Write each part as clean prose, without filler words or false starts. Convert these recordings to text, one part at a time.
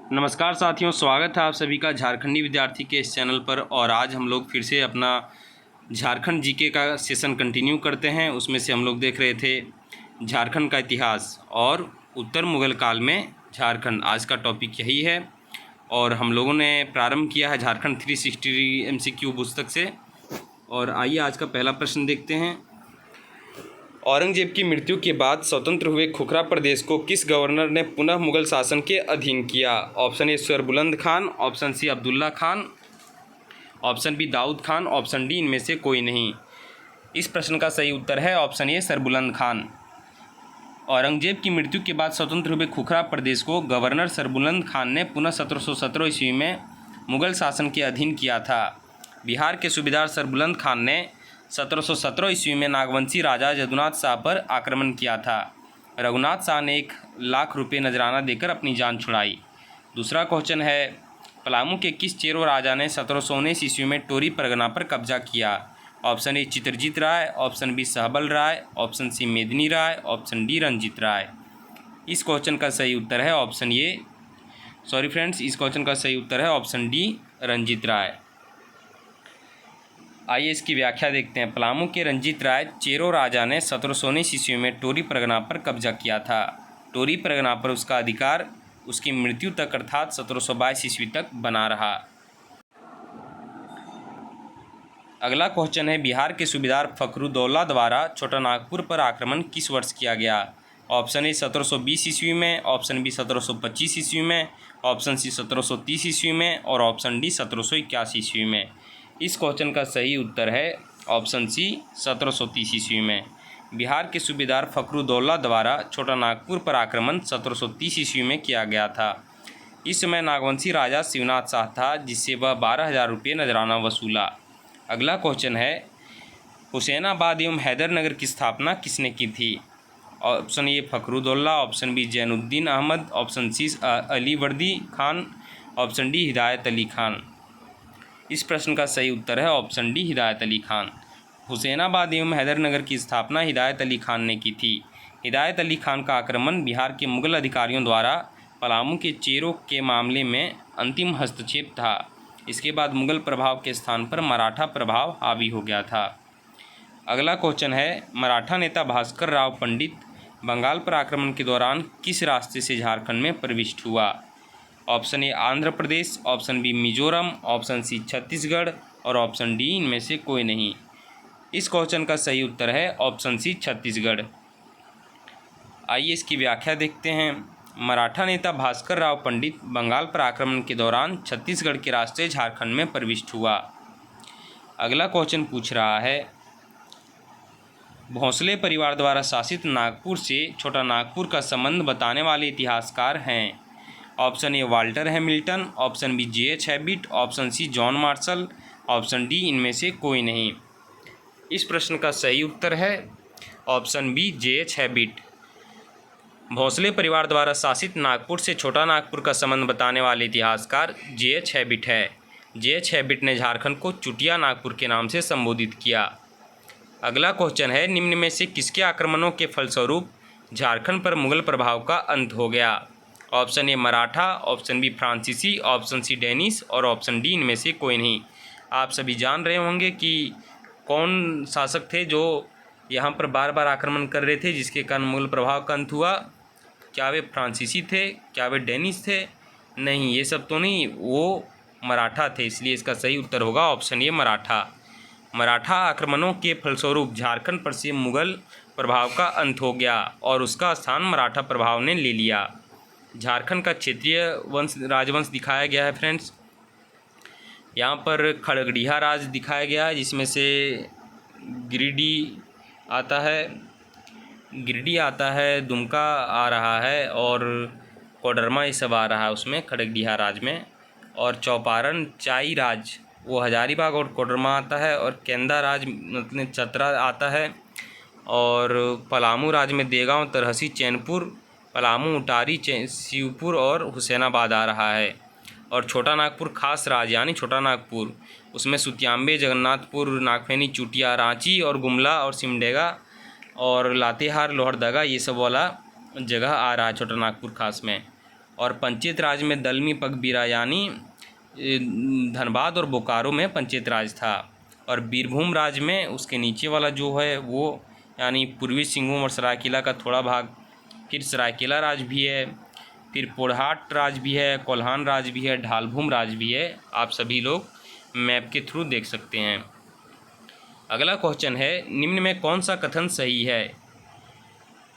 नमस्कार साथियों, स्वागत है आप सभी का झारखंडी विद्यार्थी के इस चैनल पर। और आज हम लोग फिर से अपना झारखंड जीके का सेशन कंटिन्यू करते हैं। उसमें से हम लोग देख रहे थे झारखंड का इतिहास और उत्तर मुगल काल में झारखंड। आज का टॉपिक यही है और हम लोगों ने प्रारंभ किया है झारखंड 360 MCQ पुस्तक से। और आइए आज का पहला प्रश्न देखते हैं। औरंगजेब की मृत्यु के बाद स्वतंत्र हुए खुखरा प्रदेश को किस गवर्नर ने पुनः मुगल शासन के अधीन किया? Option A Sarbuland Khan, option C Abdullah Khan, option B Daud Khan, option D इनमें से कोई नहीं। इस प्रश्न का सही उत्तर है ऑप्शन ए सरबुलंद खान। औरंगजेब की मृत्यु के बाद स्वतंत्र हुए खुखरा प्रदेश को गवर्नर सरबुलंद खान ने पुनः 1717 ईस्वी में मुगल शासन के अधीन किया था। बिहार के सूबेदार सरबुलंद खान ने 1717 ईस्वी में नागवंशी राजा यदुनाथ शाह पर आक्रमण किया था। रघुनाथ शाह ने 1,00,000 रुपये नजराना देकर अपनी जान छुड़ाई। दूसरा क्वेश्चन है, पलामू के किस चेरो राजा ने 1719 ईस्वी में टोरी परगना पर कब्जा किया? Option A Chitrajit Rai, option B Sahbal Rai, option C Medini Rai, option D Ranjit Rai. इस क्वेश्चन का सही उत्तर है ऑप्शन ए इस क्वेश्चन का सही उत्तर है ऑप्शन डी रंजीत राय। आइए इसकी व्याख्या देखते हैं। पलामू के रंजीत राय चेरो राजा ने 1719 ईस्वी में टोरी परगना पर कब्जा किया था। टोरी परगना पर उसका अधिकार उसकी मृत्यु तक अर्थात 1722 ईस्वी तक बना रहा। अगला क्वेश्चन है, बिहार के सूबेदार फखरुद्दौला द्वारा छोटा नागपुर पर आक्रमण किस वर्ष किया गया? ऑप्शन ए 1720 ईस्वी में, ऑप्शन बी 1725 ईस्वी में, ऑप्शन सी 1730 ईस्वी में और ऑप्शन डी 1781 ईस्वी में। इस क्वेश्चन का सही उत्तर है ऑप्शन सी 1730 ईस्वी में। बिहार के सूबेदार फखरुद्दौला द्वारा छोटा नागपुर पर आक्रमण 1730 ईस्वी में किया गया था। इस समय नागवंशी राजा शिवनाथ शाह था, जिससे वह 12,000 रुपये नजराना वसूला। अगला क्वेश्चन है, हुसैनाबाद एवं हैदरनगर की स्थापना किसने की थी? Option A Fakhruddaula, option B Zainuddin Ahmad, option C Ali Vardi Khan, option D हिदायत अली खान। इस प्रश्न का सही उत्तर है ऑप्शन डी हिदायत अली खान। हुसैनाबाद एवं हैदरनगर की स्थापना हिदायत अली खान ने की थी। हिदायत अली खान का आक्रमण बिहार के मुगल अधिकारियों द्वारा पलामू के चेरो के मामले में अंतिम हस्तक्षेप था। इसके बाद मुगल प्रभाव के स्थान पर मराठा प्रभाव हावी हो गया था। अगला क्वेश्चन है, मराठा नेता भास्कर राव पंडित बंगाल पर आक्रमण के दौरान किस रास्ते से झारखंड में प्रविष्ट हुआ? Option A Andhra Pradesh, option B Mizoram, option C Chhattisgarh और ऑप्शन डी इनमें से कोई नहीं। इस क्वेश्चन का सही उत्तर है ऑप्शन सी छत्तीसगढ़। आइए इसकी व्याख्या देखते हैं। मराठा नेता भास्कर राव पंडित बंगाल पर आक्रमण के दौरान छत्तीसगढ़ के रास्ते झारखंड में प्रविष्ट हुआ। अगला क्वेश्चन पूछ रहा है, भोंसले परिवार द्वारा शासित नागपुर से छोटा नागपुर का संबंध बताने वाले इतिहासकार हैं? Option A Walter Hamilton, option B J.H. हैबिट, option C John Marshall, option D इनमें से कोई नहीं। इस प्रश्न का सही उत्तर है option B J.H. Habit. Bhonsle परिवार द्वारा शासित नागपुर से छोटा नागपुर का संबंध बताने वाले इतिहासकार J.H. हैबिट है। J.H. हैबिट ने झारखंड को चुटिया नागपुर के नाम से संबोधित किया। अगला क्वेश्चन है, निम्न में से किसके आक्रमणों के फलस्वरूप झारखंड पर मुगल प्रभाव का अंत हो गया? Option A Maratha, option B फ्रांसीसी, ऑप्शन सी डेनिश और ऑप्शन डी इनमें से कोई नहीं। आप सभी जान रहे होंगे कि कौन शासक थे जो यहाँ पर बार बार आक्रमण कर रहे थे, जिसके कारण मुगल प्रभाव का अंत हुआ। क्या वे फ्रांसीसी थे? क्या वे डेनिश थे? नहीं, ये सब तो नहीं, वो मराठा थे। इसलिए इसका सही उत्तर होगा ऑप्शन ए मराठा। मराठा आक्रमणों के फलस्वरूप झारखंड पर से मुगल प्रभाव का अंत हो गया और उसका स्थान मराठा प्रभाव ने ले लिया। झारखंड का क्षेत्रीय राजवंश दिखाया गया है फ्रेंड्स। यहाँ पर खड़गड़िया राज दिखाया गया है, जिसमें से गिरिडीह आता है, दुमका आ रहा है और कोडरमा ये सब आ रहा है उसमें खड़गड़िया राज में। और चौपारण चाई राज वो हजारीबाग और कोडरमा आता है और केंदा राज मतलब चतरा आता है। और पलामू राज में देगांव, तरहसी, चैनपुर, पलामू, उटारी, शिवपुर और हुसैनाबाद आ रहा है। और छोटा नागपुर खास राज यानी छोटा नागपुर, उसमें सुतियाम्बे, जगन्नाथपुर, नागफेनी, चुटिया, रांची और गुमला और सिमडेगा और लातेहार, लोहरदगा ये सब वाला जगह आ रहा है छोटा नागपुर खास में। और पंचायत राज में दलमी पगबीरा यानी धनबाद और बोकारो में पंचायत राज था। और बीरभूम राज में उसके नीचे वाला जो है वो यानी पूर्वी सिंहभूम और सरायकेला का थोड़ा भाग, फिर सरायकेला राज भी है, फिर पोरहाट राज भी है, कोल्हान राज भी है, ढालभूम राज भी है। आप सभी लोग मैप के थ्रू देख सकते हैं। अगला क्वेश्चन है, निम्न में कौन सा कथन सही है?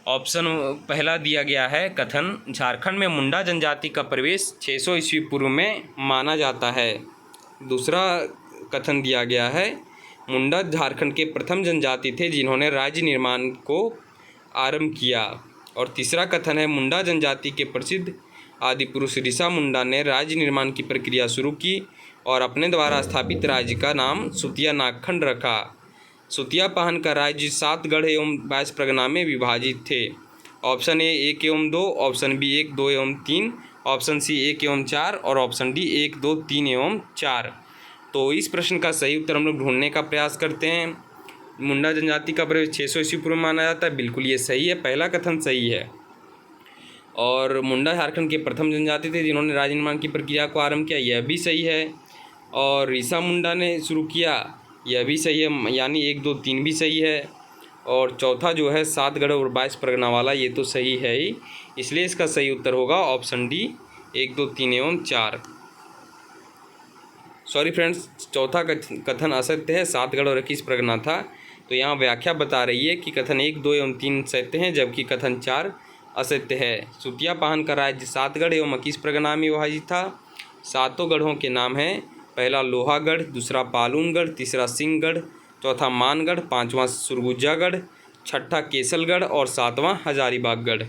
ऑप्शन पहला दिया गया है कथन, झारखंड में मुंडा जनजाति का प्रवेश 600 ईस्वी पूर्व में माना जाता है। दूसरा कथन दिया गया है, मुंडा झारखंड के प्रथम जनजाति थे जिन्होंने राज्य निर्माण को आरंभ किया। और तीसरा कथन है, मुंडा जनजाति के प्रसिद्ध आदि पुरुष ऋषा मुंडा ने राज्य निर्माण की प्रक्रिया शुरू की और अपने द्वारा स्थापित राज्य का नाम सुतिया नागखंड रखा। सुतिया पाहन का राज्य 7 गढ़ एवं 22 परगना में विभाजित थे। ऑप्शन ए 1 एवं 2, ऑप्शन बी 1, 2 एवं 3, ऑप्शन सी 1 एवं 4 और ऑप्शन डी 1, 2, 3 एवं 4। तो इस प्रश्न का सही उत्तर हम लोग ढूंढने का प्रयास करते हैं। मुंडा जनजाति का प्रवेश 600 ईस्वी पूर्व में माना जाता है, बिल्कुल ये सही है, पहला कथन सही है। और मुंडा झारखंड के प्रथम जनजाति थे जिन्होंने राज्य निर्माण की प्रक्रिया को आरंभ किया, यह भी सही है। और ऋषा मुंडा ने शुरू किया, यह भी सही है, यानी 1, 2, 3 भी सही है। और चौथा जो है 7 गढ़ और 22 परगना वाला, ये तो सही है ही, इसलिए इसका सही उत्तर होगा ऑप्शन डी 1, 2, 3 एवं 4। सॉरी फ्रेंड्स, चौथा कथन असत्य है, 7 गढ़ और 21 परगना था। तो यहाँ व्याख्या बता रही है कि कथन 1, 2 एवं 3 सत्य हैं जबकि कथन 4 असत्य है। सुतिया पाहन का राज्य 7 गढ़ एवं 21 परगना में विभाजित था। 7 गढ़ों के नाम हैं, पहला लोहागढ़, दूसरा पालूनगढ़, तीसरा सिंहगढ़, चौथा मानगढ़, 5वां सुरगुजागढ़, 6ठा केसलगढ़ और 7वां हजारीबागगढ़।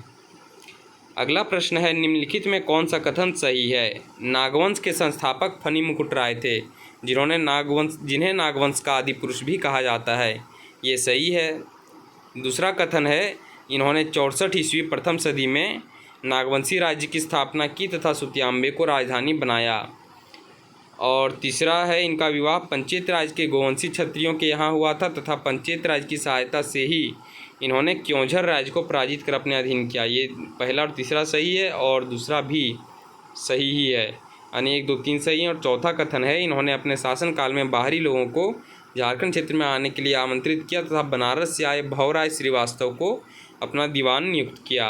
अगला प्रश्न है, निम्नलिखित में कौन सा कथन सही है? नागवंश के संस्थापक फनी मुकुट राय थे जिन्हें नागवंश का आदि पुरुष भी कहा जाता है, ये सही है। दूसरा कथन है, इन्होंने 64 ईस्वी प्रथम सदी में नागवंशी राज्य की स्थापना की तथा सुतियाम्बे को राजधानी बनाया। और तीसरा है, इनका विवाह पंचायत राज के गोवंशी क्षत्रियों के यहाँ हुआ था तथा पंचायत राज की सहायता से ही इन्होंने क्योंझर राज्य को पराजित कर अपने अधीन किया। ये पहला और तीसरा सही है और दूसरा भी सही ही है, यानी 1, 2, 3 सही है। और चौथा कथन है, इन्होंने अपने शासनकाल में बाहरी लोगों को झारखंड क्षेत्र में आने के लिए आमंत्रित किया तथा बनारस से आए भवराय श्रीवास्तव को अपना दीवान नियुक्त किया,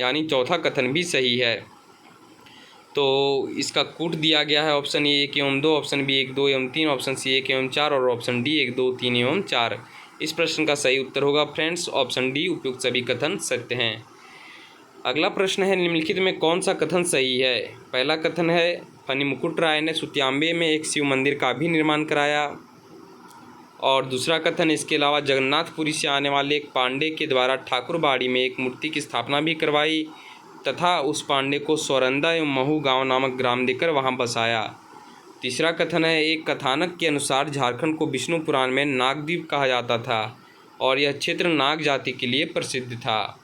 यानी चौथा कथन भी सही है। तो इसका कूट दिया गया है, ऑप्शन ए 1 एवं 2, ऑप्शन बी 1, 2 एवं 3, ऑप्शन सी 1 एवं 4 और ऑप्शन डी 1, 2, 3 एवं 4। इस प्रश्न का सही उत्तर होगा फ्रेंड्स ऑप्शन डी, उपयुक्त सभी कथन सत्य हैं। अगला प्रश्न है, निम्नलिखित में कौन सा कथन सही है? पहला कथन है, फनी मुकुट राय ने सुतियाम्बे में एक शिव मंदिर का भी निर्माण कराया। और दूसरा कथन, इसके अलावा जगन्नाथपुरी से आने वाले एक पांडे के द्वारा ठाकुरबाड़ी में एक मूर्ति की स्थापना भी करवाई तथा उस पांडे को सौरंदा एवं महू गांव नामक ग्राम देकर वहां बसाया। तीसरा कथन है, एक कथानक के अनुसार झारखंड को विष्णु पुराण में नागद्वीप कहा जाता था और यह क्षेत्र नाग जाति के लिए प्रसिद्ध था।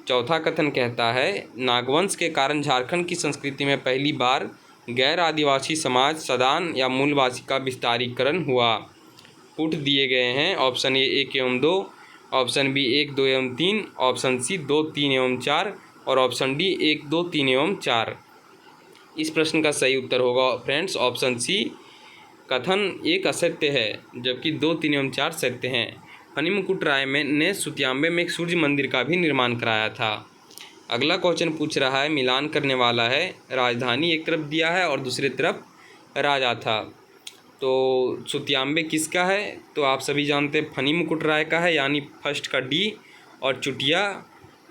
चौथा कथन कहता है, नागवंश के कारण झारखंड की संस्कृति में पहली बार गैर आदिवासी समाज सदान या मूलवासी का विस्तारीकरण हुआ। पुट दिए गए हैं, ऑप्शन ए 1 एवं 2, ऑप्शन बी 1, 2 एवं 3, ऑप्शन सी 2, 3 एवं 4 और ऑप्शन डी 1, 2, 3 एवं 4। इस प्रश्न का सही उत्तर होगा फ्रेंड्स ऑप्शन सी, कथन 1 असत्य है जबकि 2, 3 एवं 4 सत्य हैं। फनी मुकुट राय ने सुतियाम्बे में एक सूर्य मंदिर का भी निर्माण कराया था। अगला क्वेश्चन पूछ रहा है, मिलान करने वाला है, राजधानी एक तरफ दिया है और दूसरी तरफ राजा था। तो सुतियाम्बे किसका है? तो आप सभी जानते हैं फनी मुकुट राय का है, यानी फर्स्ट का डी। और चुटिया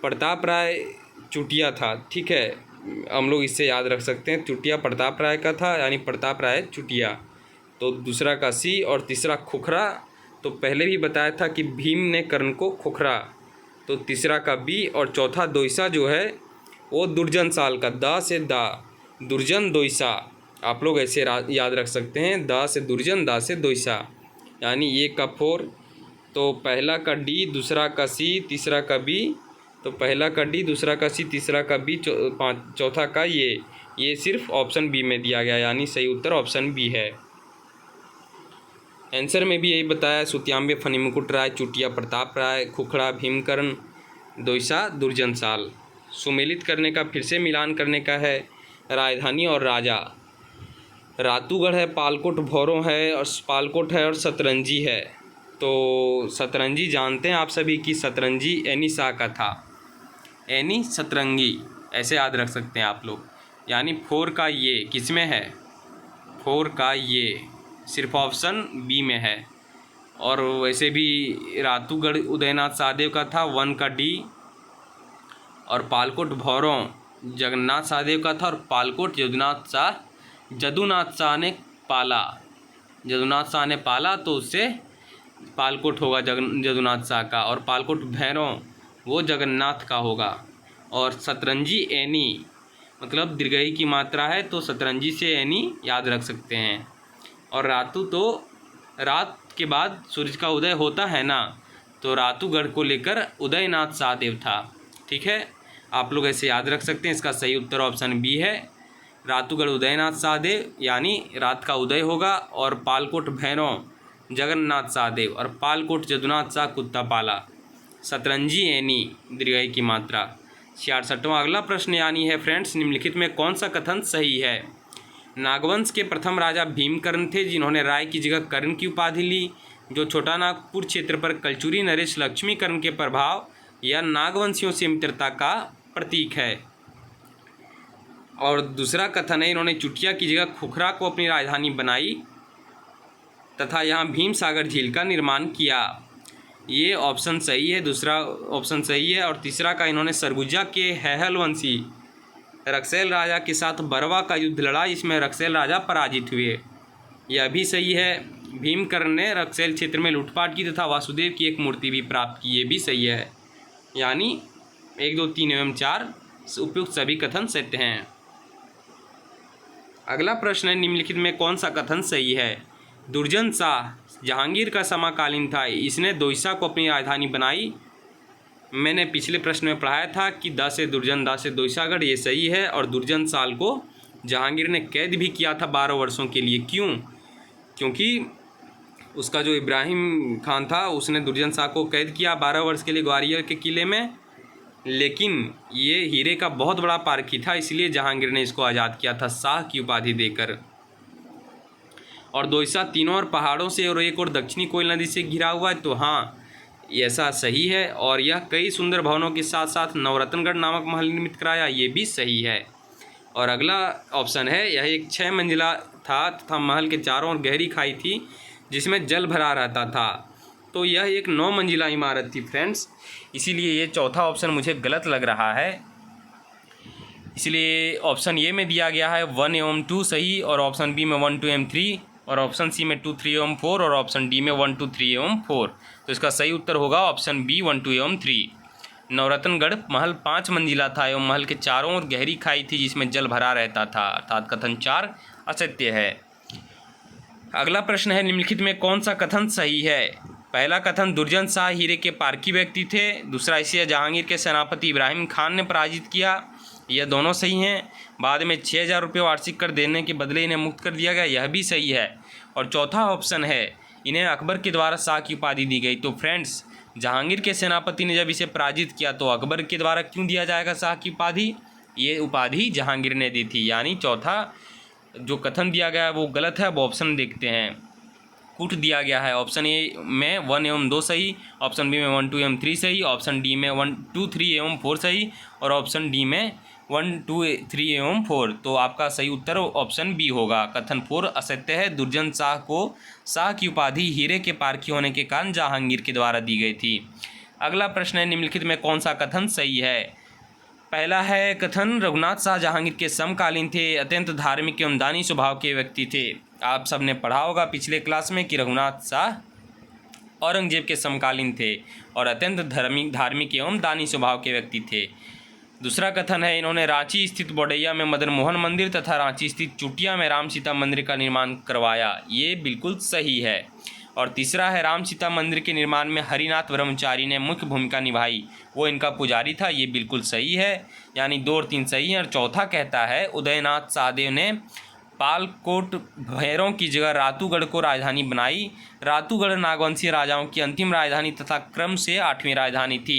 प्रताप राय चुटिया था, ठीक है, हम लोग इससे याद रख सकते हैं, चुटिया प्रताप राय का था यानी प्रताप राय चुटिया। तो दूसरा का सी। और तीसरा खुखरा, तो पहले भी बताया था कि भीम ने कर्ण को खुखरा, तो तीसरा का बी। और चौथा दोइसा जो है वो दुर्जन साल का, दा से दा, दुर्जन दोइसा, आप लोग ऐसे याद रख सकते हैं, दा से दुर्जन, दा से दोइसा, यानी ये का 4। तो पहला का डी, दूसरा का सी, तीसरा का बी। तो पहला का डी, दूसरा का सी, तीसरा का बी, चौथा का ये सिर्फ ऑप्शन बी में दिया गया, यानी सही उत्तर ऑप्शन बी है। आंसर में भी यही बताया, सुतियाम्बे फनी मुकुट राय, चुटिया प्रताप राय, खुखड़ा भीमकर्ण, दोइसा दुर्जन साल। सुमेलित करने का, फिर से मिलान करने का है। राजधानी और राजा, रातूगढ़ है, पालकोट भौरों है और पालकोट है और सतरंजी है। तो सतरंजी जानते हैं आप सभी कि सतरंजी एनी शाह का था। एनी सतरंगी ऐसे याद रख सकते हैं आप लोग। यानी 4 का ये किस में है? 4 का ये सिर्फ ऑप्शन बी में है। और वैसे भी रातूगढ़ उदयनाथ सहदेव का था, 1 का डी। और पालकोट भौरों जगन्नाथ सहदेव का था और पालकोट जदुनाथ शाह ने पाला। जदुनाथ शाह ने पाला तो उससे पालकोट होगा जदुनाथ शाह का, और पालकोट भैरव वो जगन्नाथ का होगा। और सतरंजी एनी मतलब दीर्घई की मात्रा है, तो सतरंजी से एनी याद रख सकते हैं। और रातू तो रात के बाद सूरज का उदय होता है ना, तो रातूगढ़ को लेकर उदयनाथ सहदेव था। ठीक है, आप लोग ऐसे याद रख सकते हैं। इसका सही उत्तर ऑप्शन बी है, रातूगढ़ उदयनाथ सहदेव, यानी रात का उदय होगा। और पालकोट भैरव जगन्नाथ सहदेव और पालकोट जदुनाथ शाह कुत्ता पाला। सतरंजी एनी दीर्घई की मात्रा। 66वां अगला प्रश्न यानी है फ्रेंड्स, निम्नलिखित में कौन सा कथन सही है? नागवंश के प्रथम राजा भीमकर्ण थे, जिन्होंने राय की जगह कर्ण की उपाधि ली, जो छोटा नागपुर क्षेत्र पर कलचुरी नरेश लक्ष्मीकर्ण के प्रभाव या नागवंशियों से मित्रता का प्रतीक है। और दूसरा कथन है, इन्होंने चुटिया की जगह खुखरा को अपनी राजधानी बनाई तथा यहाँ भीम सागर झील का निर्माण किया। ये ऑप्शन सही है, दूसरा ऑप्शन सही है। और तीसरा का, इन्होंने सरगुजा के हैहल वंशी रक्सैल राजा के साथ बरवा का युद्ध लड़ा, इसमें रक्सैल राजा पराजित हुए। यह भी सही है। भीमकर्ण ने रक्सैल क्षेत्र में लूटपाट की तथा वासुदेव की एक मूर्ति भी प्राप्त की, ये भी सही है। यानी 1, 2, 3 एवं 4 उपयुक्त सभी कथन सत्य हैं। अगला प्रश्न है, निम्नलिखित में कौन सा कथन सही है? दुर्जन शाह जहांगीर का समकालीन था, इसने दोईसा को अपनी राजधानी बनाई। मैंने पिछले प्रश्न में पढ़ाया था कि द से दुर्जन, दा से दोईसागढ़, ये सही है। और दुर्जन शाह को जहांगीर ने कैद भी किया था 12 वर्षों के लिए। क्यों? क्योंकि उसका जो इब्राहिम खान था उसने दुर्जन शाह को कैद किया 12 वर्ष के लिए ग्वालियर के किले में, लेकिन ये हीरे का बहुत बड़ा पारखी था, इसलिए जहांगीर ने इसको आज़ाद किया था शाह की उपाधि देकर। और दोईसा तीनों और पहाड़ों से और एक और दक्षिणी कोयल नदी से घिरा हुआ है, तो हाँ ऐसा सही है। और यह कई सुंदर भवनों के साथ साथ नवरत्नगढ़ नामक महल निर्मित कराया, ये भी सही है। और अगला ऑप्शन है, यह एक 6 मंजिला था तथा महल के चारों ओर गहरी खाई थी जिसमें जल भरा रहता था, तो यह एक 9 मंजिला इमारत थी फ्रेंड्स। इसीलिए ये चौथा ऑप्शन मुझे गलत लग रहा है, इसलिए ऑप्शन ए में दिया गया है 1 एवं 2 सही, और ऑप्शन बी में 1, 2 एवं 3, और ऑप्शन सी में 2, 3 एवं 4, और ऑप्शन डी में 1, 2, 3 एवं 4। तो इसका सही उत्तर होगा ऑप्शन बी 1, 2 एवं 3। नवरत्नगढ़ महल 5 मंजिला था एवं महल के चारों ओर गहरी खाई थी जिसमें जल भरा रहता था, अर्थात कथन 4 असत्य है। अगला प्रश्न है, निम्नलिखित में कौन सा कथन सही है? पहला कथन, दुर्जन शाह हीरे के पारखी व्यक्ति थे। दूसरा, इसे जहांगीर के सेनापति इब्राहिम खान ने पराजित किया, यह दोनों सही हैं। बाद में 6,000 रुपये वार्षिक कर देने के बदले इन्हें मुक्त कर दिया गया, यह भी सही है। और चौथा ऑप्शन है, इन्हें अकबर के द्वारा शाह की उपाधि दी गई। तो फ्रेंड्स, जहांगीर के सेनापति ने जब इसे पराजित किया तो अकबर के द्वारा क्यों दिया जाएगा शाह की उपाधि? ये उपाधि जहांगीर ने दी थी, यानी चौथा जो कथन दिया गया है वो गलत है। अब ऑप्शन देखते हैं। कूट दिया गया है ऑप्शन ए में 1 एवं 2 सही, ऑप्शन बी में 1, 2 एवं 3 सही, ऑप्शन डी में 1, 2, 3 एवं 4 सही, और ऑप्शन डी में 1, 2, 3 एवं 4। तो आपका सही उत्तर ऑप्शन बी होगा। कथन 4 असत्य है। दुर्जन शाह को शाह की उपाधि हीरे के पारखी होने के कारण जहांगीर के द्वारा दी गई थी। अगला प्रश्न है, निम्नलिखित में कौन सा कथन सही है? पहला है कथन, रघुनाथ शाह जहांगीर के समकालीन थे, अत्यंत धार्मिक एवं दानी स्वभाव के व्यक्ति थे। आप सबने पढ़ा होगा पिछले क्लास में कि रघुनाथ शाह औरंगजेब के समकालीन थे और अत्यंत धार्मिक एवं दानी स्वभाव के व्यक्ति थे। दूसरा कथन है, इन्होंने रांची स्थित बोडैया में मदन मोहन मंदिर तथा रांची स्थित चुटिया में राम सीता मंदिर का निर्माण करवाया, ये बिल्कुल सही है। और तीसरा है, राम सीता मंदिर के निर्माण में हरिनाथ ब्रह्मचारी ने मुख्य भूमिका निभाई, वो इनका पुजारी था, ये बिल्कुल सही है। यानी 2 और 3 सही है। और चौथा कहता है, उदयनाथ सहदेव ने पालकोट भैरव की जगह रातूगढ़ को राजधानी बनाई। रातूगढ़ नागवंशीय राजाओं की अंतिम राजधानी तथा क्रम से 8वीं राजधानी थी।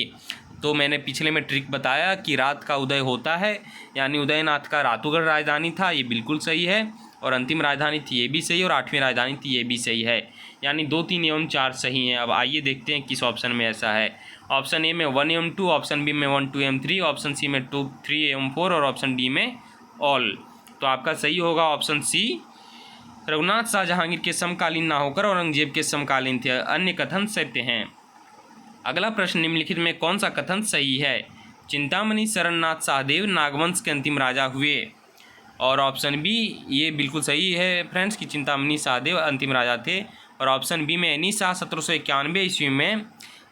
तो मैंने पिछले में ट्रिक बताया कि रात का उदय होता है, यानी उदयनाथ का रातुगढ़ राजधानी था, ये बिल्कुल सही है। और अंतिम राजधानी थी, ये भी सही, और 8वीं राजधानी थी, ये भी सही है। यानी 2, 3 एवं 4 सही हैं। अब आइए देखते हैं किस ऑप्शन में ऐसा है। ऑप्शन ए में 1 एवं 2, ऑप्शन बी में 1, 2 एवं 3, ऑप्शन सी में 2, 3 एवं 4 और ऑप्शन डी में ऑल। तो आपका सही होगा ऑप्शन सी। रघुनाथ शाह जहांगीर के समकालीन ना होकर औरंगजेब के समकालीन थे। अन्य कथन सत्य हैं। अगला प्रश्न, निम्नलिखित में कौन सा कथन सही है? चिंतामणि शरणनाथ शाहदेव नागवंश के अंतिम राजा हुए। और ऑप्शन बी ये बिल्कुल सही है फ्रेंड्स कि चिंतामणि शाहदेव अंतिम राजा थे। और ऑप्शन बी में एनी शाह 1791 ईस्वी में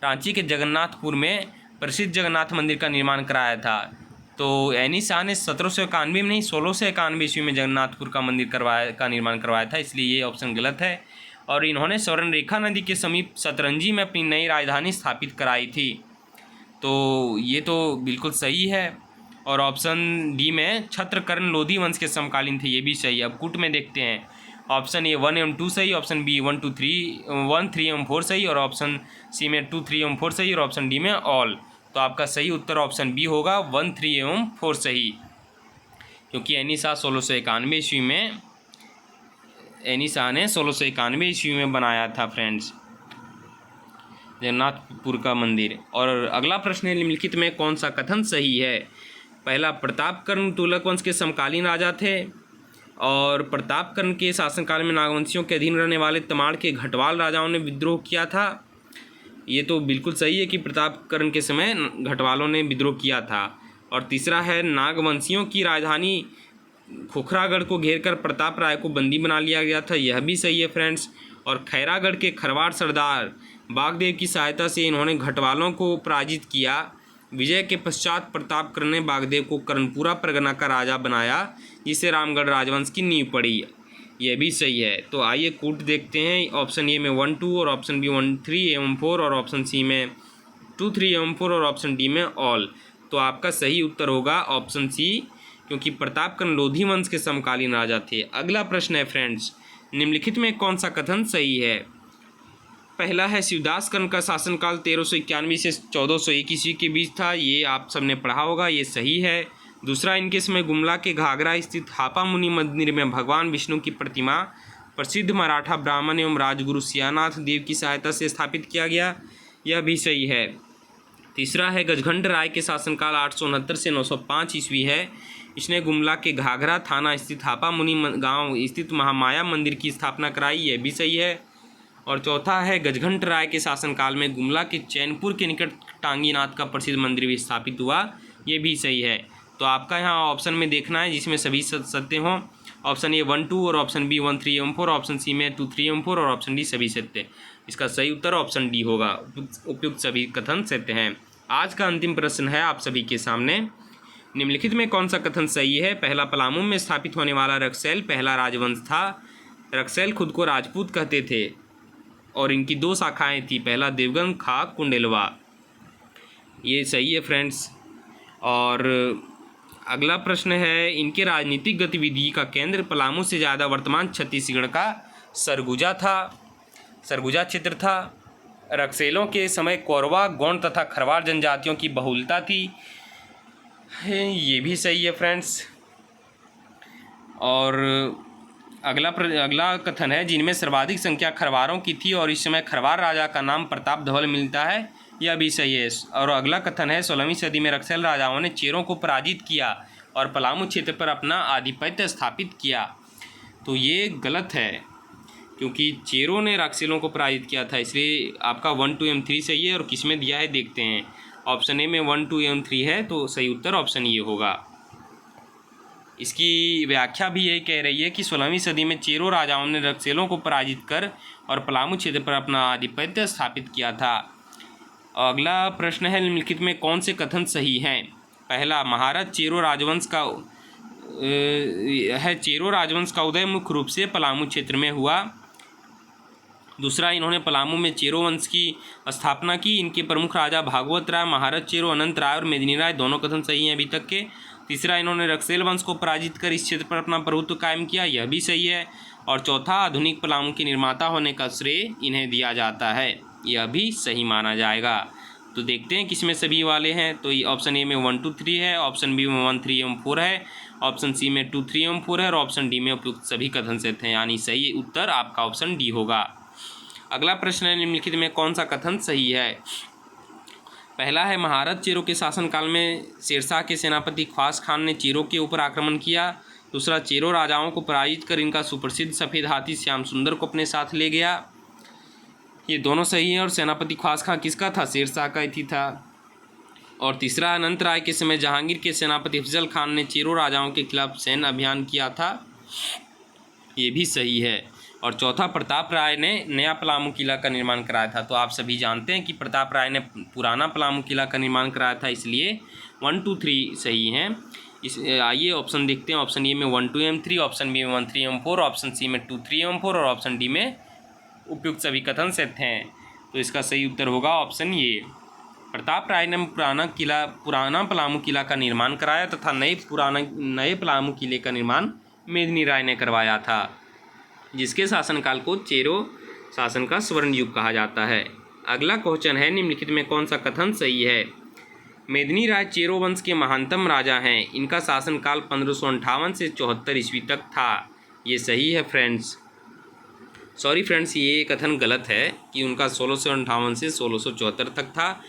रांची के जगन्नाथपुर में प्रसिद्ध जगन्नाथ मंदिर का निर्माण कराया था। तो एनी शाह ने 1791 में नहीं 1691 ईस्वी में जगन्नाथपुर का मंदिर निर्माण करवाया था, इसलिए ये ऑप्शन गलत है। और इन्होंने स्वर्णरेखा नदी के समीप सतरंजी में अपनी नई राजधानी स्थापित कराई थी। तो ये तो बिल्कुल सही है। और ऑप्शन डी में छत्रकर्ण लोधी वंश के समकालीन थे, ये भी सही है। अब कूट में देखते हैं। ऑप्शन ए 1 एवं 2 सही, ऑप्शन बी 1, 2, 3 एवं 4 सही, और ऑप्शन सी में 2, 3 एवं 4 सही, और ऑप्शन डी में ऑल। तो आपका सही उत्तर ऑप्शन बी होगा 1, 3 एवं 4 सही, क्योंकि एनी शाह 1691 ईस्वी में एनी शाह ने 1691 ईस्वी में बनाया था फ्रेंड्स जगन्नाथपुर का मंदिर। और अगला प्रश्न है, निम्नलिखित में कौन सा कथन सही है? पहला, प्रतापकर्ण तुगलक वंश के समकालीन राजा थे। और प्रतापकर्ण के शासनकाल में नागवंशियों के अधीन रहने वाले तमाड़ के घटवाल राजाओं ने विद्रोह किया था। ये तो बिल्कुल सही है कि प्रतापकर्ण के समय घटवालों ने विद्रोह किया था। और तीसरा है, नागवंशियों की राजधानी खुखरागढ़ को घेरकर प्रताप राय को बंदी बना लिया गया था, यह भी सही है फ्रेंड्स। और खैरागढ़ के खरवाड़ सरदार बागदेव की सहायता से इन्होंने घटवालों को पराजित किया। विजय के पश्चात प्रतापकर्ण ने बागदेव को कर्णपुरा परगना का राजा बनाया, जिससे रामगढ़ राजवंश की नींव पड़ी, यह भी सही है। तो आइए कूट देखते हैं। ऑप्शन ए में 1, 2 और ऑप्शन बी 1, 3 एवं 4 और ऑप्शन सी में 2, 3 एवं 4 और ऑप्शन डी में ऑल। तो आपका सही उत्तर होगा ऑप्शन सी, क्योंकि प्रतापकर्ण लोधी वंश के समकालीन राजा थे। अगला प्रश्न है फ्रेंड्स, निम्नलिखित में कौन सा कथन सही है? पहला है, शिवदास कर्ण का शासनकाल 1391 से 1401 ईस्वी के बीच था, ये आप सबने पढ़ा होगा, ये सही है। दूसरा, इनके समय गुमला के घाघरा स्थित हापा मुनि मंदिर में भगवान विष्णु की प्रतिमा प्रसिद्ध मराठा ब्राह्मण एवं राजगुरु सियानाथ देव की सहायता से स्थापित किया गया, यह भी सही है। तीसरा है, गजघंड राय के शासनकाल 869 से 905 ईस्वी है। इसने गुमला के घाघरा थाना स्थित हापा मुनि गांव स्थित महामाया मंदिर की स्थापना कराई, यह भी सही है। और चौथा है, गजघंट राय के शासनकाल में गुमला के चैनपुर के निकट टांगीनाथ का प्रसिद्ध मंदिर भी स्थापित हुआ, ये भी सही है। तो आपका यहाँ ऑप्शन में देखना है जिसमें सभी सत्य हों। ऑप्शन ए 1, 2 और ऑप्शन बी 1, 3 एवं 4, ऑप्शन सी में 2, 3 एवं 4 और ऑप्शन डी सभी सत्य। इसका सही उत्तर ऑप्शन डी होगा। उपयुक्त सभी कथन सत्य हैं। आज का अंतिम प्रश्न है आप सभी के सामने, निम्नलिखित में कौन सा कथन सही है? पहला, पलामू में स्थापित होने वाला रक्सैल पहला राजवंश था। रक्सैल खुद को राजपूत कहते थे और इनकी 2 शाखाएं थी, पहला देवगन, खा, कुंडेलवा, ये सही है फ्रेंड्स। और अगला प्रश्न है, इनके राजनीतिक गतिविधि का केंद्र पलामू से ज़्यादा वर्तमान छत्तीसगढ़ का सरगुजा क्षेत्र था। रक्सैलों के समय कोरवा, गोंड तथा खरवाड़ जनजातियों की बहुलता थी, ये भी सही है फ्रेंड्स। और अगला कथन है, जिनमें सर्वाधिक संख्या खरवारों की थी और इस समय खरवार राजा का नाम प्रताप धवल मिलता है, यह भी सही है। और अगला कथन है, 16वीं सदी में रक्सैल राजाओं ने चेरों को पराजित किया और पलामू क्षेत्र पर अपना आधिपत्य स्थापित किया। तो ये गलत है, क्योंकि चेरों ने रक्सैलों को पराजित किया था, इसलिए आपका 1, 2 एवं 3 सही है। और किसमें दिया है देखते हैं। ऑप्शन ए में 1, 2 एवं 3 है, तो सही उत्तर ऑप्शन ये होगा। इसकी व्याख्या भी यही कह रही है कि 16वीं सदी में चेरों राजाओं ने रक्सैलों को पराजित कर और पलामू क्षेत्र पर अपना आधिपत्य स्थापित किया था। अगला प्रश्न है, निम्नलिखित में कौन से कथन सही हैं? पहला, महाराज चेरो राजवंश का उदय मुख्य रूप से पलामू क्षेत्र में हुआ। दूसरा, इन्होंने पलामू में चेरो वंश की स्थापना की। इनके प्रमुख राजा भागवत राय, महाराज चेरो, अनंत राय और मेदिनी राय, दोनों कथन सही हैं अभी तक के। तीसरा, इन्होंने रक्सैल वंश को पराजित कर इस क्षेत्र पर अपना प्रभुत्व कायम किया, यह भी सही है। और चौथा, आधुनिक पलामू के निर्माता होने का श्रेय इन्हें दिया जाता है, यह भी सही माना जाएगा। तो देखते हैं किसमें सभी वाले हैं। तो ये ऑप्शन ए में 1 2 3 है, ऑप्शन बी में 1 3 एवं 4 है, ऑप्शन सी में 2 3 एवं 4 है और ऑप्शन डी में उपयुक्त सभी कथन सत्य हैं, यानी सही उत्तर आपका ऑप्शन डी होगा। अगला प्रश्न है, निम्नलिखित में कौन सा कथन सही है। पहला है, महारथ चेरों के शासनकाल में शेरशाह के सेनापति ख्वास खान ने चेरों के ऊपर आक्रमण किया। दूसरा, चेरों राजाओं को पराजित कर इनका सुप्रसिद्ध सफ़ेद हाथी श्याम सुंदर को अपने साथ ले गया। ये दोनों सही हैं। और सेनापति ख्वास खां किसका था? शेरशाह का ही था। और तीसरा, अनंत राय के समय जहांगीर के सेनापति अफजल खान ने चेरों राजाओं के खिलाफ सैन्य अभियान किया था। ये भी सही है। और चौथा, प्रताप राय ने नया पलामू किला का निर्माण कराया था। तो आप सभी जानते हैं कि प्रताप राय ने पुराना पलामू किला का निर्माण कराया था, इसलिए 1 2 3 सही हैं। आइए ऑप्शन देखते हैं। ऑप्शन ए में 1 2 एवं 3, ऑप्शन बी में 1 3 एवं 4, ऑप्शन सी में 2 3 एवं 4 और ऑप्शन डी में उपयुक्त सभी कथन सत्य हैं। तो इसका सही उत्तर होगा ऑप्शन ए। प्रताप राय ने पुराना पलामू किला का निर्माण कराया तथा नए पलामू किले का निर्माण मेदिनी राय ने करवाया था, जिसके शासनकाल को चेरो शासन का स्वर्ण युग कहा जाता है। अगला क्वेश्चन है, निम्नलिखित में कौन सा कथन सही है। मेदिनी राय चेरो वंश के महानतम राजा हैं। इनका शासनकाल 1558 से 74 ईस्वी तक था। ये सही है फ्रेंड्स। सॉरी फ्रेंड्स, ये कथन गलत है कि उनका 1658 से 1674 तक था।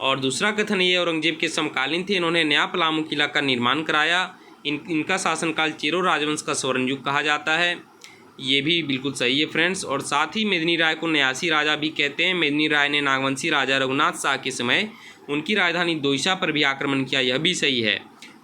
और दूसरा कथन ये औरंगजेब के समकालीन थे। इन्होंने नया पलामू किला का निर्माण कराया। इनका शासनकाल चेरो राजवंश का स्वर्ण युग कहा जाता है। ये भी बिल्कुल सही है फ्रेंड्स। और साथ ही मेदिनी राय को न्यासी राजा भी कहते हैं। मेदिनी राय ने नागवंशी राजा रघुनाथ शाह के समय उनकी राजधानी दोईसा पर भी आक्रमण किया, यह भी सही है।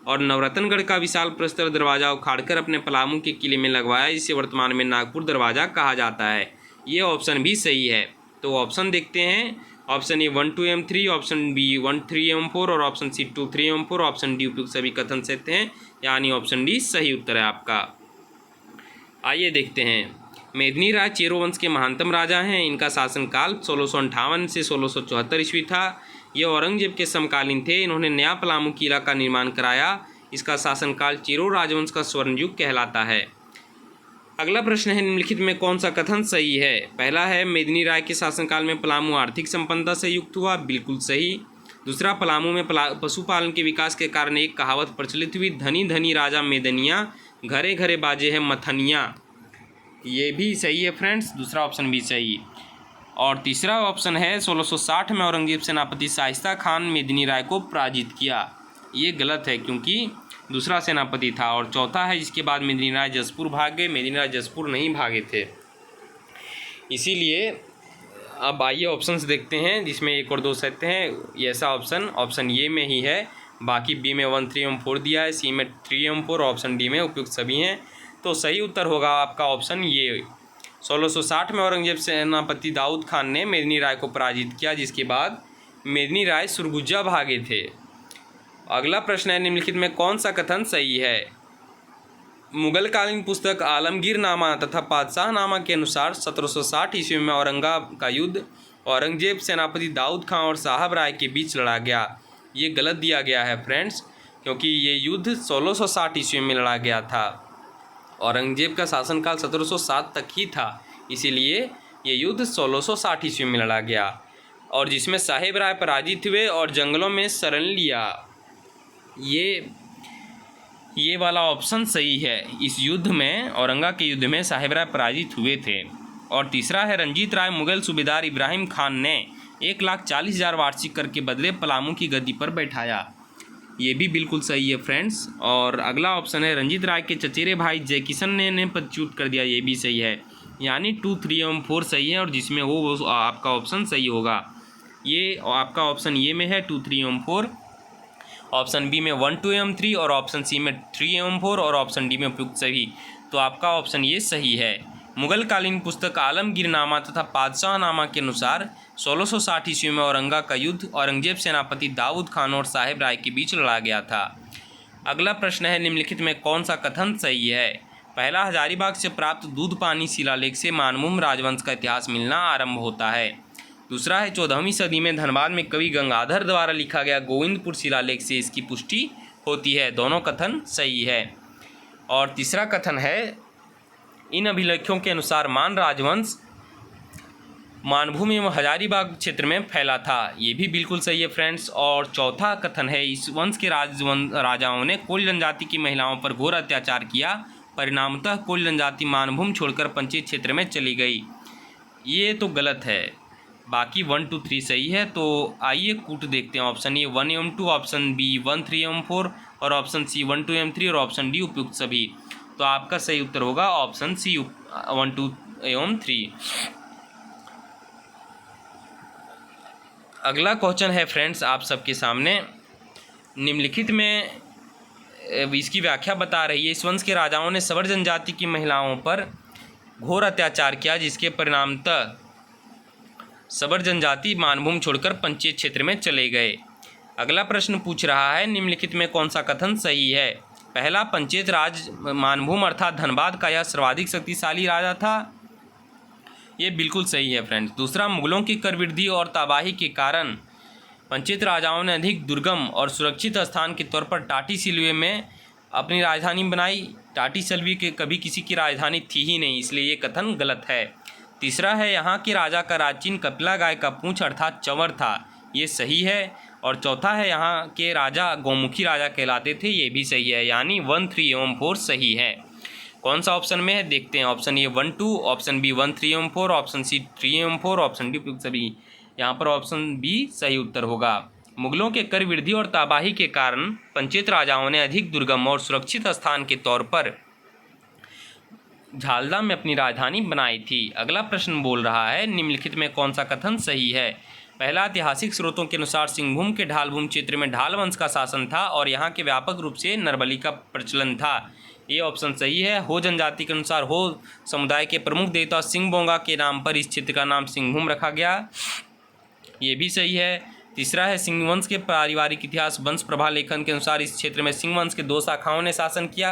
और नवरत्नगढ़ का विशाल प्रस्तर दरवाजा उखाड़कर अपने पलामू के किले में लगवाया, जिसे वर्तमान में नागपुर दरवाजा कहा जाता है। ये ऑप्शन भी सही है। तो ऑप्शन देखते हैं। ऑप्शन ए 1 2 एवं 3, ऑप्शन बी 1 3 एवं 4 और ऑप्शन सी 2 3 एवं 4, ऑप्शन डी उपयुक्त सभी कथन सत्य हैं, यानी ऑप्शन डी सही उत्तर है आपका। आइए देखते हैं। मेदिनी राय चेरो वंश के महानतम राजा हैं। इनका शासनकाल 1658 से 1674 ईस्वी था। ये औरंगजेब के समकालीन थे। इन्होंने नया पलामू किला का निर्माण कराया। इसका शासनकाल चेरो राजवंश का स्वर्ण युग कहलाता है। अगला प्रश्न है, निम्नलिखित में कौन सा कथन सही है। पहला है, मेदिनी राय के शासनकाल में पलामू आर्थिक संपन्नता से युक्त हुआ, बिल्कुल सही। दूसरा, पलामू में पशुपालन के विकास के कारण एक कहावत प्रचलित हुई, धनी धनी राजा मेदनिया, घरे घरे बाजे है मथनिया। ये भी सही है फ्रेंड्स। दूसरा ऑप्शन भी सही। और तीसरा ऑप्शन है, 1660 में औरंगजेब सेनापति शाइस्ता खान मेदिनी राय को पराजित किया। ये गलत है क्योंकि दूसरा सेनापति था। और चौथा है, जिसके बाद मेदिनी राय जसपुर भाग गए। मेदिनी राय जसपुर नहीं भागे थे, इसीलिए। अब आइए ऑप्शंस देखते हैं, जिसमें एक और दो सत्य हैं। ये ऐसा ऑप्शन ए में ही है। बाकी बी में 1 3 एवं 4 दिया है, सी में 3 एवं 4, ऑप्शन डी में उपयुक्त सभी हैं। तो सही उत्तर होगा आपका ऑप्शन ये। 1660 में औरंगजेब सेनापति दाऊद खान ने मेदिनी राय को पराजित किया, जिसके बाद मेदिनी राय सुरगुजा भागे थे। अगला प्रश्न है, निम्नलिखित में कौन सा कथन सही है। मुगलकालीन पुस्तक आलमगीर नामा तथा पातशाह नामा के अनुसार 1760 ईस्वी में औरंगा का युद्ध औरंगजेब सेनापति दाऊद खान और साहब राय के बीच लड़ा गया। ये गलत दिया गया है फ्रेंड्स, क्योंकि ये युद्ध 1660 ईस्वी में लड़ा गया था। औरंगजेब का शासनकाल 1707 तक ही था, इसीलिए ये युद्ध 1660 ईस्वी में लड़ा गया। और जिसमें साहेब राय पराजित हुए और जंगलों में शरण लिया। ये वाला ऑप्शन सही है। इस युद्ध में, औरंगा के युद्ध में साहेब राय पराजित हुए थे। और तीसरा है, रंजीत राय मुगल सूबेदार इब्राहिम खान ने 1,40,000 वार्षिक कर के बदले पलामू की गद्दी पर बैठाया। ये भी बिल्कुल सही है फ्रेंड्स। और अगला ऑप्शन है, रंजीत राय के चचेरे भाई जयकिशन ने पदच्युत कर दिया। ये भी सही है, यानी 2 3 एवं 4 सही है। और जिसमें वो आपका ऑप्शन सही होगा। ये आपका ऑप्शन ये में है 2 3 एवं 4, ऑप्शन बी में 1 2 एवं 3 और ऑप्शन सी में 3 एवं 4 और ऑप्शन डी में उपयुक्त सभी। तो आपका ऑप्शन ये सही है। मुगलकालीन पुस्तक आलमगीर नामा तथा पातशाह नामा के अनुसार 1660 ईस्वी में औरंगा का युद्ध औरंगजेब सेनापति दाऊद खान और साहेब राय के बीच लड़ा गया था। अगला प्रश्न है, निम्नलिखित में कौन सा कथन सही है। पहला, हजारीबाग से प्राप्त दूध पानी शिलालेख से मानभूम राजवंश का इतिहास मिलना आरंभ होता है। दूसरा है, 14वीं सदी में धनबाद में कवि गंगाधर द्वारा लिखा गया गोविंदपुर शिलालेख से इसकी पुष्टि होती है। दोनों कथन सही है। और तीसरा कथन है, इन अभिलेखों के अनुसार मान राजवंश मानभूमि एवं हजारीबाग क्षेत्र में फैला था। ये भी बिल्कुल सही है फ्रेंड्स। और चौथा कथन है, इस वंश के राजाओं ने कोल जनजाति की महिलाओं पर घोर अत्याचार किया, परिणामतः कोल जनजाति मानभूमि छोड़कर पंचायत क्षेत्र में चली गई। ये तो गलत है। बाकी 1, 2, 3 सही है। तो आइए कूट देखते हैं। ऑप्शन ए 1 एवं 2, ऑप्शन बी 1, 3 एवं 4 और ऑप्शन सी 1, 2 एवं 3 और ऑप्शन डी उपयुक्त सभी। तो आपका सही उत्तर होगा ऑप्शन सी 1, 2 एवं 3। अगला क्वेश्चन है फ्रेंड्स आप सबके सामने, निम्नलिखित में इसकी व्याख्या बता रही है। इस वंश के राजाओं ने सवर जनजाति की महिलाओं पर घोर अत्याचार किया, जिसके परिणामतः सवर जनजाति मानभूमि छोड़कर पंचायत क्षेत्र में चले गए। अगला प्रश्न पूछ रहा है, निम्नलिखित में कौन सा कथन सही है। पहला, पंचायत राज मानभूमि अर्थात धनबाद का यह सर्वाधिक शक्तिशाली राजा था। ये बिल्कुल सही है फ्रेंड्स। दूसरा, मुगलों की कर वृद्धि और तबाही के कारण पंचायत राजाओं ने अधिक दुर्गम और सुरक्षित स्थान के तौर पर टाटी सिलवे में अपनी राजधानी बनाई। टाटी सिलवे के कभी किसी की राजधानी थी ही नहीं, इसलिए ये कथन गलत है। तीसरा है, यहाँ के राजा का राजचिन्ह कपिला गाय का पूंछ अर्थात चंवर था। ये सही है। और चौथा है, यहाँ के राजा गौमुखी राजा कहलाते थे। ये भी सही है, यानी 1, 3 एवं 4 सही है। कौन सा ऑप्शन में है देखते हैं। ऑप्शन ए 1, 2, ऑप्शन बी 1, 3 एवं 4, ऑप्शन सी 3 एवं 4, ऑप्शन डी उपयुक्त सभी। यहाँ पर ऑप्शन बी सही उत्तर होगा। मुगलों के कर वृद्धि और तबाही के कारण पंचायत राजाओं ने अधिक दुर्गम और सुरक्षित स्थान के तौर पर झालदा में अपनी राजधानी बनाई थी। अगला प्रश्न बोल रहा है, निम्नलिखित में कौन सा कथन सही है। पहला, ऐतिहासिक स्रोतों के अनुसार सिंहभूम के ढालभूमि क्षेत्र में ढाल वंश का शासन था और यहाँ के व्यापक रूप से नरबली का प्रचलन था। ये ऑप्शन सही है। हो जनजाति के अनुसार हो समुदाय के प्रमुख देवता सिंहबोंगा के नाम पर इस क्षेत्र का नाम सिंहभूम रखा गया। ये भी सही है। तीसरा है, सिंह वंश के पारिवारिक इतिहास वंश प्रभा लेखन के अनुसार इस क्षेत्र में सिंह वंश के 2 शाखाओं ने शासन किया।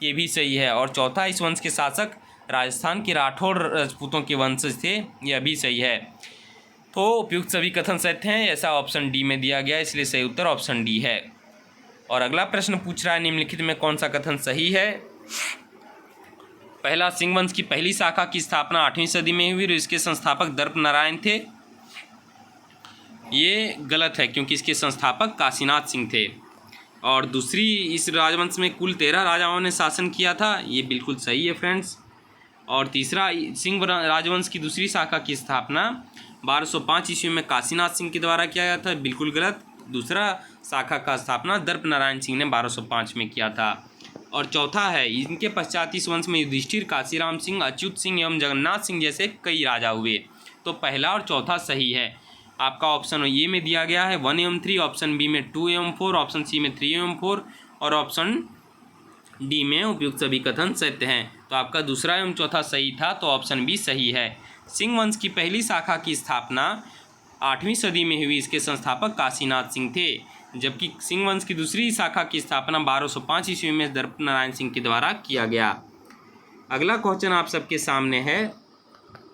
ये भी सही है। और चौथा, इस वंश के शासक राजस्थान के राठौड़ राजपूतों के वंशज थे। यह भी सही है। तो उपयुक्त सभी कथन सत्य हैं, ऐसा ऑप्शन डी में दिया गया, इसलिए सही उत्तर ऑप्शन डी है। और अगला प्रश्न पूछ रहा है, निम्नलिखित में कौन सा कथन सही है। पहला, सिंह वंश की पहली शाखा की स्थापना 8वीं सदी में हुई और इसके संस्थापक दर्प नारायण थे। ये गलत है, क्योंकि इसके संस्थापक काशीनाथ सिंह थे। और दूसरी, इस राजवंश में कुल 13 राजाओं ने शासन किया था। ये बिल्कुल सही है फ्रेंड्स। और तीसरा, सिंह राजवंश की दूसरी शाखा की स्थापना 1205 ईस्वी में काशीनाथ सिंह के द्वारा किया गया था। बिल्कुल गलत। दूसरा शाखा का स्थापना दर्प नारायण सिंह ने 1205 में किया था। और चौथा है, इनके पश्चात इस वंश में युधिष्ठिर, काशीराम सिंह, अच्युत सिंह एवं जगन्नाथ सिंह जैसे कई राजा हुए। तो पहला और चौथा सही है। आपका ऑप्शन ए में दिया गया है 1 एवं 3, ऑप्शन बी में 2 एवं 4, ऑप्शन सी में 3 एवं 4 और ऑप्शन डी में उपयुक्त सभी कथन सत्य हैं। तो आपका दूसरा एवं चौथा सही था, तो ऑप्शन बी सही है। सिंह वंश की पहली शाखा की स्थापना 8वीं सदी में हुई। इसके संस्थापक काशीनाथ सिंह थे, जबकि सिंह वंश की दूसरी शाखा की स्थापना 1205 ईस्वी में दर्प नारायण सिंह के द्वारा किया गया। अगला क्वेश्चन आप सबके सामने है,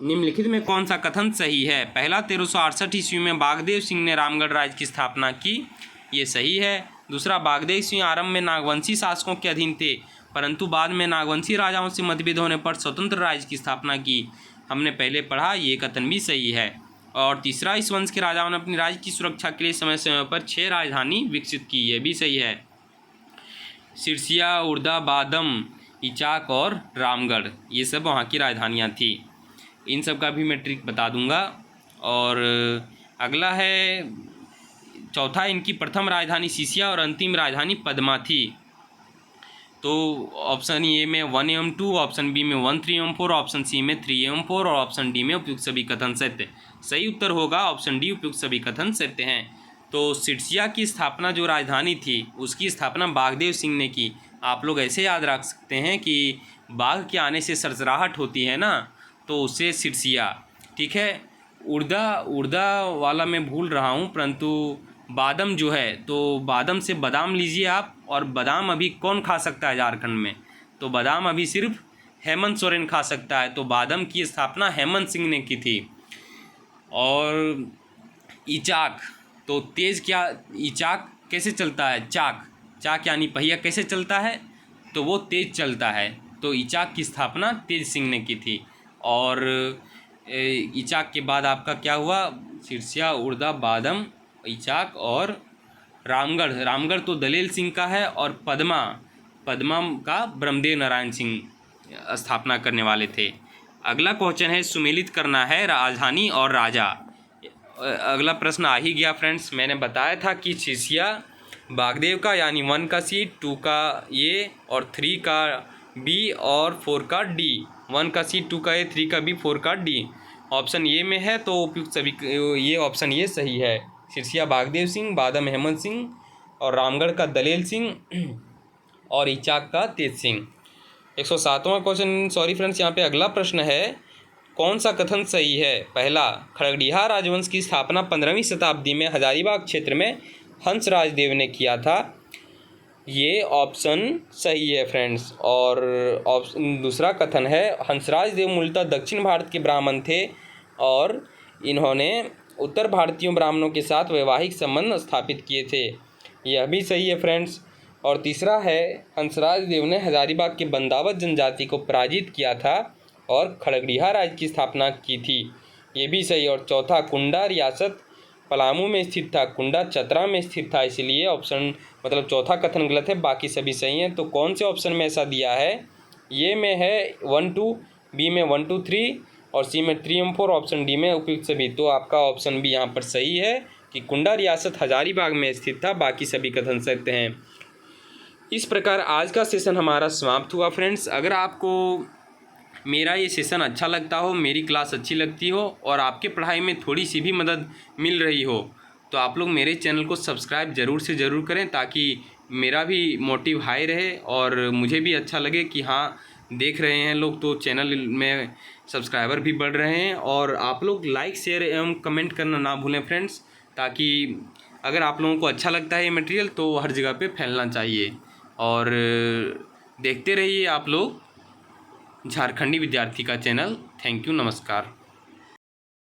निम्नलिखित में कौन सा कथन सही है। पहला, 1368 ईस्वी में बागदेव सिंह ने रामगढ़ राज्य की स्थापना की। ये सही है। दूसरा, बागदेव सिंह आरंभ में नागवंशी शासकों के अधीन थे, परंतु बाद में नागवंशी राजाओं से मतभेद होने पर स्वतंत्र राज्य की स्थापना की। हमने पहले पढ़ा, ये कथन भी सही है। और तीसरा, इस वंश के राजाओं ने अपनी राज्य की सुरक्षा के लिए समय समय पर 6 राजधानी विकसित की। ये भी सही है। सिरसिया, उर्दा, बादम, इचाक और रामगढ़, ये सब वहाँ की राजधानियाँ थी। इन सब का भी मैं ट्रिक बता दूंगा। और अगला है, चौथा, इनकी प्रथम राजधानी सीसिया और अंतिम राजधानी पद्मा थी। तो ऑप्शन ए में 1 एवं 2, ऑप्शन बी में 1, 3 एवं 4, ऑप्शन सी में 3 एवं 4 और ऑप्शन डी में उपयुक्त सभी कथन सत्य। सही उत्तर होगा ऑप्शन डी, उपयुक्त सभी कथन सत्य हैं। तो सिरसिया की स्थापना जो राजधानी थी, उसकी स्थापना बागदेव सिंह ने की। आप लोग ऐसे याद रख सकते हैं कि बाघ के आने से सरसराहट होती है ना, तो उससे सिरसिया। ठीक है। उर्दा वाला मैं भूल रहा हूँ, परंतु बादाम जो है, तो बादाम से बादाम लीजिए आप। और बादाम अभी कौन खा सकता है झारखंड में, तो बादाम अभी सिर्फ हेमंत सोरेन खा सकता है। तो बादाम की स्थापना हेमंत सिंह ने की थी। और इचाक, तो तेज़ क्या, इचाक कैसे चलता है, चाक यानी पहिया कैसे चलता है, तो वो तेज़ चलता है। तो इचाक की स्थापना तेज सिंह ने की थी। और इचाक के बाद आपका क्या हुआ, सिरसिया, उड़दा, बादम, इचाक और रामगढ़। रामगढ़ तो दलेल सिंह का है, और पद्मा का ब्रह्मदेव नारायण सिंह स्थापना करने वाले थे। अगला क्वेश्चन है, सुमेलित करना है राजधानी और राजा। अगला प्रश्न आ ही गया फ्रेंड्स। मैंने बताया था कि सिरसिया बागदेव का यानी 1 का सी, 2 का ए और 3 का बी और 4 का डी। 1 का सी, 2 का ए, 3 का बी, 4 का डी। ऑप्शन ए में है, तो उपयुक्त सभी ये ऑप्शन ये सही है। सिरसिया बागदेव सिंह, बादम अहमद सिंह और रामगढ़ का दलेल सिंह और इचाक का तेज सिंह। 107वां क्वेश्चन, सॉरी फ्रेंड्स, यहाँ पे अगला प्रश्न है, कौन सा कथन सही है। पहला, खड़गड़िया राजवंश की स्थापना 15वीं शताब्दी में हजारीबाग क्षेत्र में हंसराज देव ने किया था। ये ऑप्शन सही है फ्रेंड्स। और ऑप्शन दूसरा कथन है, हंसराज देव मूलतः दक्षिण भारत के ब्राह्मण थे और इन्होंने उत्तर भारतीयों ब्राह्मणों के साथ वैवाहिक संबंध स्थापित किए थे। यह भी सही है फ्रेंड्स। और तीसरा है, हंसराज देव ने हजारीबाग के बंदावत जनजाति को पराजित किया था और खड़गड़िया राज्य की स्थापना की थी। ये भी सही। और चौथा, कुंडा रियासत पलामू में स्थित था, कुंडा चतरा में स्थित था, इसलिए ऑप्शन मतलब चौथा कथन गलत है, बाकी सभी सही हैं। तो कौन से ऑप्शन में ऐसा दिया है, ये में है 1 2, बी में 1 2 3 और सी में 3 और 4, ऑप्शन डी में उपयुक्त सभी। तो आपका ऑप्शन भी यहाँ पर सही है कि कुंडा रियासत हजारीबाग में स्थित था, बाकी सभी कथन सत्य हैं। इस प्रकार आज का सेशन हमारा समाप्त हुआ फ्रेंड्स। अगर आपको मेरा ये सेशन अच्छा लगता हो, मेरी क्लास अच्छी लगती हो और आपके पढ़ाई में थोड़ी सी भी मदद मिल रही हो, तो आप लोग मेरे चैनल को सब्सक्राइब ज़रूर से ज़रूर करें, ताकि मेरा भी मोटिव हाई रहे और मुझे भी अच्छा लगे कि हाँ देख रहे हैं लोग, तो चैनल में सब्सक्राइबर भी बढ़ रहे हैं। और आप लोग लाइक, शेयर एवं कमेंट करना ना भूलें फ्रेंड्स, ताकि अगर आप लोगों को अच्छा लगता है ये मटेरियल तो हर जगह पे फैलना चाहिए। और देखते रहिए आप लोग झारखंडी विद्यार्थी का चैनल। थैंक यू, नमस्कार।